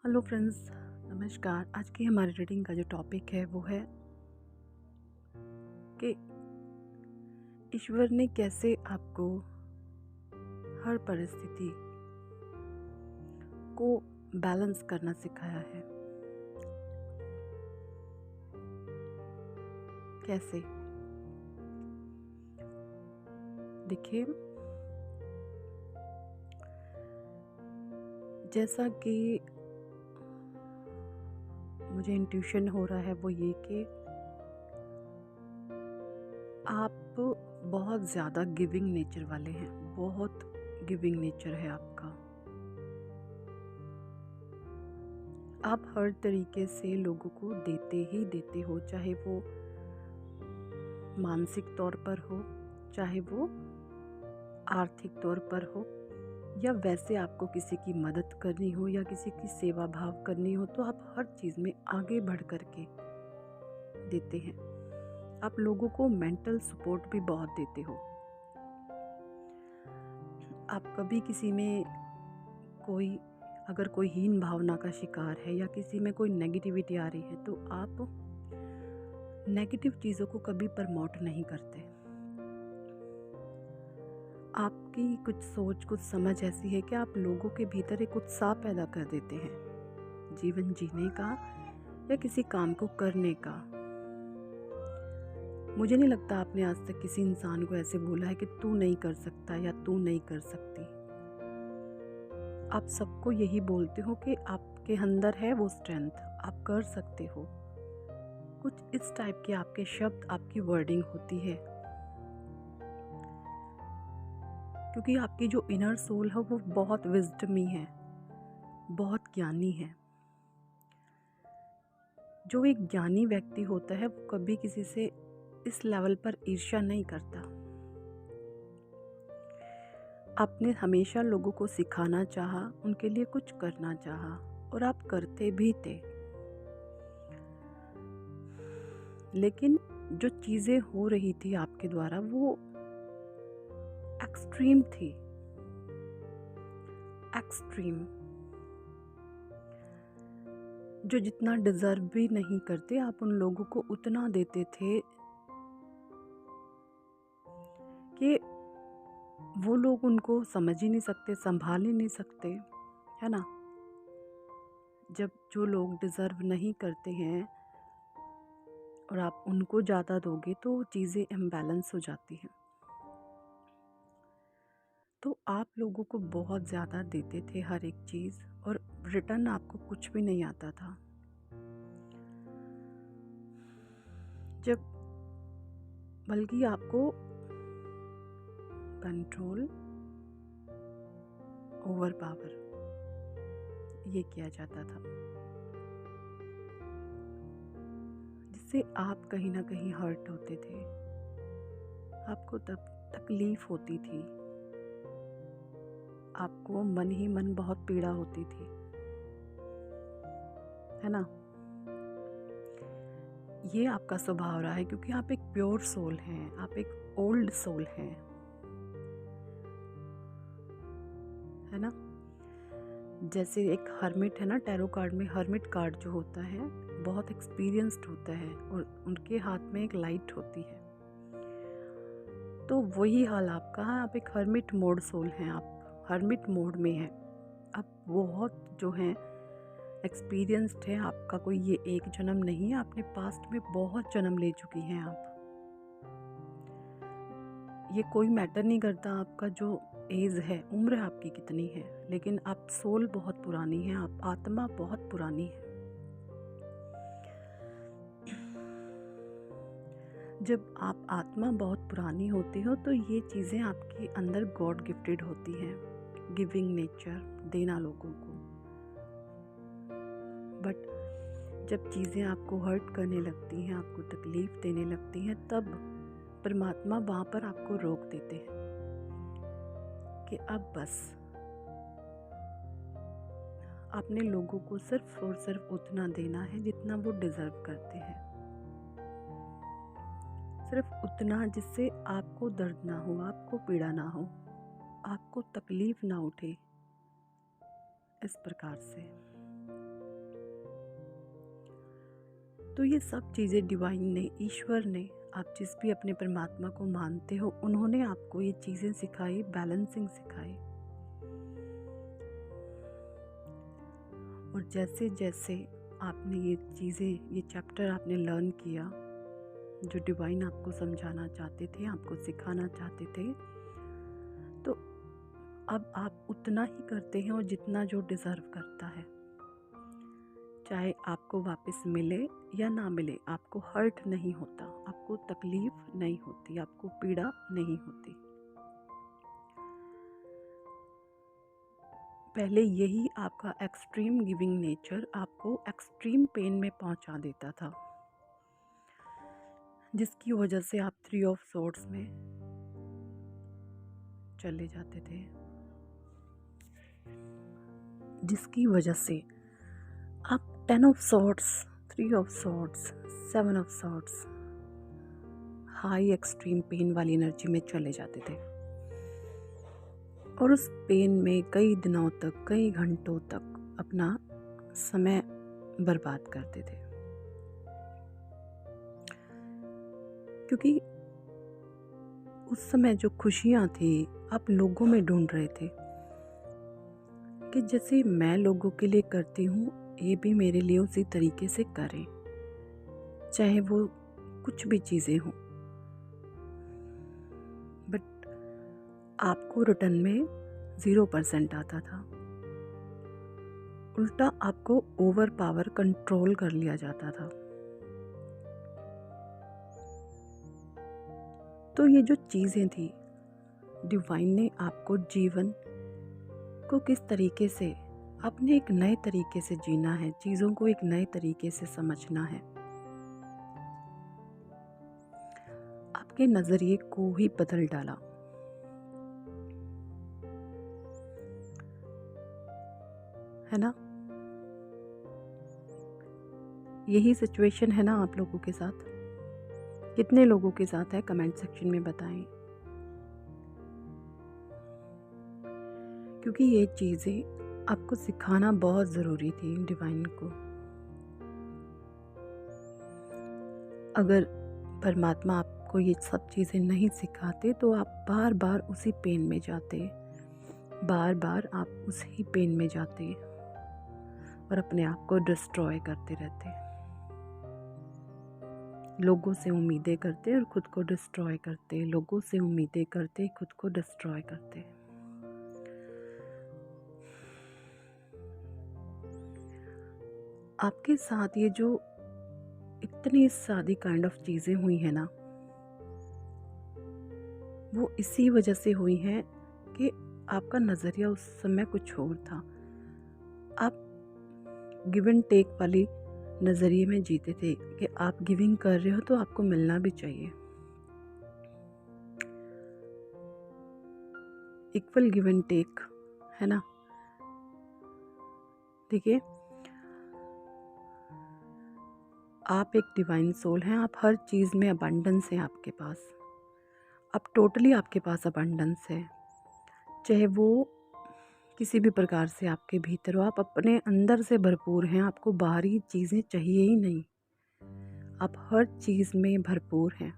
Hello friends, नमस्कार। आज की हमारी रीडिंग का जो टॉपिक है वो है कि ईश्वर ने कैसे आपको हर परिस्थिति को बैलेंस करना सिखाया है। कैसे? देखिए, जैसा कि मुझे इंट्यूशन हो रहा है वो ये कि आप बहुत ज़्यादा गिविंग नेचर वाले हैं। बहुत गिविंग नेचर है आपका। आप हर तरीके से लोगों को देते ही देते हो, चाहे वो मानसिक तौर पर हो, चाहे वो आर्थिक तौर पर हो, या वैसे आपको किसी की मदद करनी हो या किसी की सेवा भाव करनी हो, तो आप हर चीज़ में आगे बढ़ कर के देते हैं। आप लोगों को मेंटल सपोर्ट भी बहुत देते हो। आप कभी किसी में अगर कोई हीन भावना का शिकार है या किसी में कोई नेगेटिविटी आ रही है, तो आप नेगेटिव चीज़ों को कभी प्रमोट नहीं करते। आपकी कुछ सोच, कुछ समझ ऐसी है कि आप लोगों के भीतर एक उत्साह पैदा कर देते हैं जीवन जीने का या किसी काम को करने का। मुझे नहीं लगता आपने आज तक किसी इंसान को ऐसे बोला है कि तू नहीं कर सकता या तू नहीं कर सकती। आप सबको यही बोलते हो कि आपके अंदर है वो स्ट्रेंथ, आप कर सकते हो। कुछ इस टाइप के आपके शब्द, आपकी वर्डिंग होती है, क्योंकि आपकी जो इनर सोल है वो बहुत विजडमी है, बहुत ज्ञानी है। जो एक ज्ञानी व्यक्ति होता है वो कभी किसी से इस लेवल पर ईर्ष्या नहीं करता। आपने हमेशा लोगों को सिखाना चाहा, उनके लिए कुछ करना चाहा, और आप करते भी थे। लेकिन जो चीज़ें हो रही थी आपके द्वारा वो एक्सट्रीम थी। एक्सट्रीम, जो जितना डिजर्व भी नहीं करते, आप उन लोगों को उतना देते थे कि वो लोग उनको समझ ही नहीं सकते, संभाल ही नहीं सकते, है ना। जब जो लोग डिज़र्व नहीं करते हैं और आप उनको ज़्यादा दोगे तो चीज़ें इम्बैलेंस हो जाती हैं। तो आप लोगों को बहुत ज़्यादा देते थे हर एक चीज़, और रिटर्न आपको कुछ भी नहीं आता था। जब बल्कि आपको कंट्रोल ओवर पावर ये किया जाता था, जिससे आप कहीं ना कहीं हर्ट होते थे। आपको तब तकलीफ होती थी, आपको मन ही मन बहुत पीड़ा होती थी, है ना। ये आपका स्वभाव रहा है, क्योंकि आप एक प्योर सोल हैं, आप एक ओल्ड सोल हैं, है ना। जैसे एक हर्मिट है ना, टैरो कार्ड में हर्मिट कार्ड जो होता है बहुत एक्सपीरियंस्ड होता है और उनके हाथ में एक लाइट होती है। तो वही हाल आपका है। आप एक हर्मिट मोड सोल हैं, आप हर्मिट मोड में हैं। आप बहुत जो हैं एक्सपीरियंस्ड है। आपका कोई ये एक जन्म नहीं है, आपने पास्ट में बहुत जन्म ले चुकी हैं आप। ये कोई मैटर नहीं करता आपका जो एज है, उम्र आपकी कितनी है, लेकिन आप सोल बहुत पुरानी है, आप आत्मा बहुत पुरानी है। जब आप आत्मा बहुत पुरानी होती हो तो ये चीज़ें आपके अंदर गॉड गिफ्टेड होती हैं। गिविंग नेचर, देना लोगों को। बट जब चीज़ें आपको हर्ट करने लगती हैं, आपको तकलीफ़ देने लगती हैं, तब परमात्मा वहाँ पर आपको रोक देते हैं कि अब बस। आपने लोगों को सिर्फ और सिर्फ उतना देना है जितना वो डिज़र्व करते हैं। सिर्फ उतना जिससे आपको दर्द ना हो, आपको पीड़ा ना हो, आपको तकलीफ़ ना उठे। इस प्रकार से तो ये सब चीज़ें डिवाइन ने, ईश्वर ने, आप जिस भी अपने परमात्मा को मानते हो, उन्होंने आपको ये चीज़ें सिखाई, बैलेंसिंग सिखाई। और जैसे जैसे आपने ये चीज़ें, ये चैप्टर आपने लर्न किया, जो डिवाइन आपको समझाना चाहते थे, आपको सिखाना चाहते थे, तो अब आप उतना ही करते हैं और जितना जो डिज़र्व करता है। चाहे आपको वापस मिले या ना मिले, आपको हर्ट नहीं होता, आपको तकलीफ नहीं होती, आपको पीड़ा नहीं होती। पहले यही आपका एक्सट्रीम गिविंग नेचर आपको एक्सट्रीम पेन में पहुंचा देता था, जिसकी वजह से आप 3 ऑफ सॉर्ड्स में चले जाते थे, जिसकी वजह से आप 10 of swords, 3 of swords, 7 of swords, high extreme pain वाली एनर्जी में चले जाते थे और उस पेन में कई दिनों तक, कई घंटों तक अपना समय बर्बाद करते थे। क्योंकि उस समय जो खुशियाँ थी आप लोगों में ढूंढ रहे थे कि जैसे मैं लोगों के लिए करती हूँ, ये भी मेरे लिए उसी तरीके से करें, चाहे वो कुछ भी चीज़ें हों। बट आपको रिटर्न में 0% आता था। उल्टा आपको ओवर पावर, कंट्रोल कर लिया जाता था। तो ये जो चीज़ें थी, डिवाइन ने आपको जीवन को किस तरीके से, अपने एक नए तरीके से जीना है, चीज़ों को एक नए तरीके से समझना है, आपके नज़रिए को ही बदल डाला। है ना? यही सिचुएशन है ना आप लोगों के साथ? कितने लोगों के साथ है, कमेंट सेक्शन में बताएं। क्योंकि ये चीज़ें आपको सिखाना बहुत ज़रूरी थी डिवाइन को। अगर परमात्मा आपको ये सब चीज़ें नहीं सिखाते तो आप बार बार उसी पेन में जाते, बार बार आप उसी पेन में जाते और अपने आप को डिस्ट्रॉय करते रहते, लोगों से उम्मीदें करते और खुद को डिस्ट्रॉय करते, लोगों से उम्मीदें करते, खुद को डिस्ट्रॉय करते। आपके साथ ये जो इतनी सादी काइंड ऑफ चीज़ें हुई हैं ना, वो इसी वजह से हुई हैं कि आपका नज़रिया उस समय कुछ और था। आप गिव एंड टेक वाली नज़रिए में जीते थे कि आप गिविंग कर रहे हो तो आपको मिलना भी चाहिए। इक्वल गिव एंड टेक, है ना? देखिए, आप एक डिवाइन सोल हैं, आप हर चीज़ में अबंडेंस है आपके पास, अब टोटली आपके पास अबंडेंस है, चाहे वो किसी भी प्रकार से आपके भीतर हो, आप अपने अंदर से भरपूर हैं, आपको बाहरी चीज़ें चाहिए ही नहीं, आप हर चीज़ में भरपूर हैं।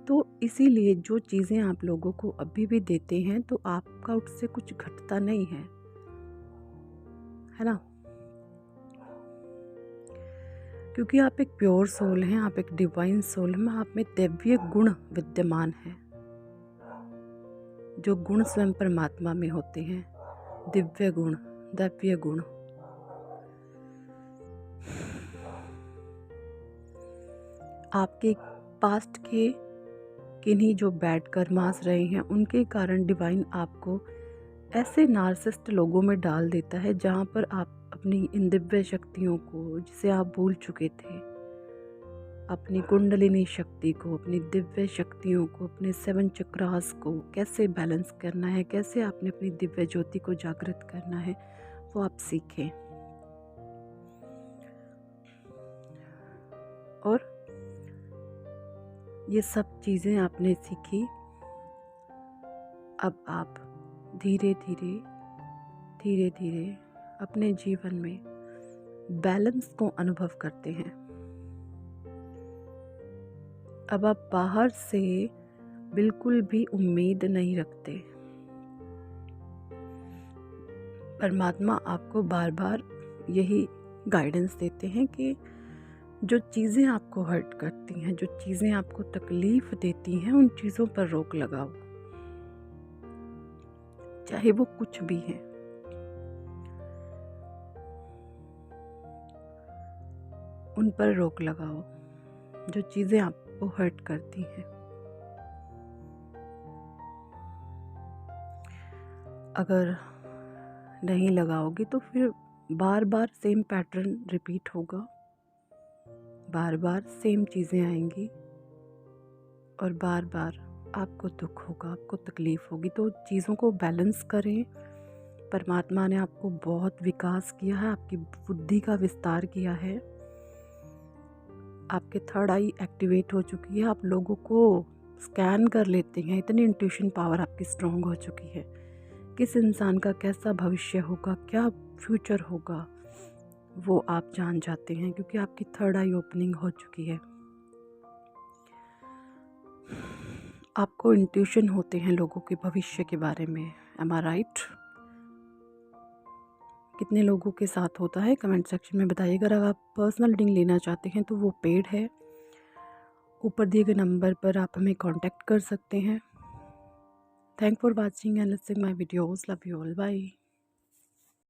तो इसीलिए जो चीज़ें आप लोगों को अभी भी देते हैं तो आपका उससे कुछ घटता नहीं है ना? क्योंकि आप एक प्योर सोल हैं, आप एक डिवाइन सोल हैं, आप में दिव्य गुण विद्यमान हैं, जो गुण स्वयं परमात्मा में होते हैं, दिव्य गुण, दिव्य गुण। आपके पास्ट के किन्हीं जो बैड कर्मास रहे हैं उनके कारण डिवाइन आपको ऐसे नार्सिसिस्ट लोगों में डाल देता है जहाँ पर आप अपनी इन दिव्य शक्तियों को, जिसे आप भूल चुके थे, अपनी कुंडलिनी शक्ति को, अपनी दिव्य शक्तियों को, अपने 7 चक्रास को कैसे बैलेंस करना है, कैसे आपने अपनी दिव्य ज्योति को जागृत करना है, वो आप सीखें। और ये सब चीज़ें आपने सीखी, अब आप धीरे धीरे धीरे धीरे अपने जीवन में बैलेंस को अनुभव करते हैं। अब आप बाहर से बिल्कुल भी उम्मीद नहीं रखते। परमात्मा आपको बार बार यही गाइडेंस देते हैं कि जो चीज़ें आपको हर्ट करती हैं, जो चीज़ें आपको तकलीफ़ देती हैं, उन चीज़ों पर रोक लगाओ, चाहे वो कुछ भी है। उन पर रोक लगाओ जो चीज़ें आपको हर्ट करती हैं। अगर नहीं लगाओगे तो फिर बार बार सेम पैटर्न रिपीट होगा, बार बार सेम चीज़ें आएंगी और बार बार आपको दुख होगा, आपको तकलीफ़ होगी। तो चीज़ों को बैलेंस करें। परमात्मा ने आपको बहुत विकास किया है, आपकी बुद्धि का विस्तार किया है, आपके थर्ड आई एक्टिवेट हो चुकी है, आप लोगों को स्कैन कर लेते हैं, इतनी इंट्यूशन पावर आपकी स्ट्रॉन्ग हो चुकी है। किस इंसान का कैसा भविष्य होगा, क्या फ्यूचर होगा, वो आप जान जाते हैं क्योंकि आपकी थर्ड आई ओपनिंग हो चुकी है। आपको इंट्यूशन होते हैं लोगों के भविष्य के बारे में। एम आई राइट? कितने लोगों के साथ होता है कमेंट सेक्शन में बताइएगा। अगर आप पर्सनल रीडिंग लेना चाहते हैं तो वो पेड है। ऊपर दिए गए नंबर पर आप हमें कांटेक्ट कर सकते हैं। Thank for watching and listening my videos. Love you all. Bye.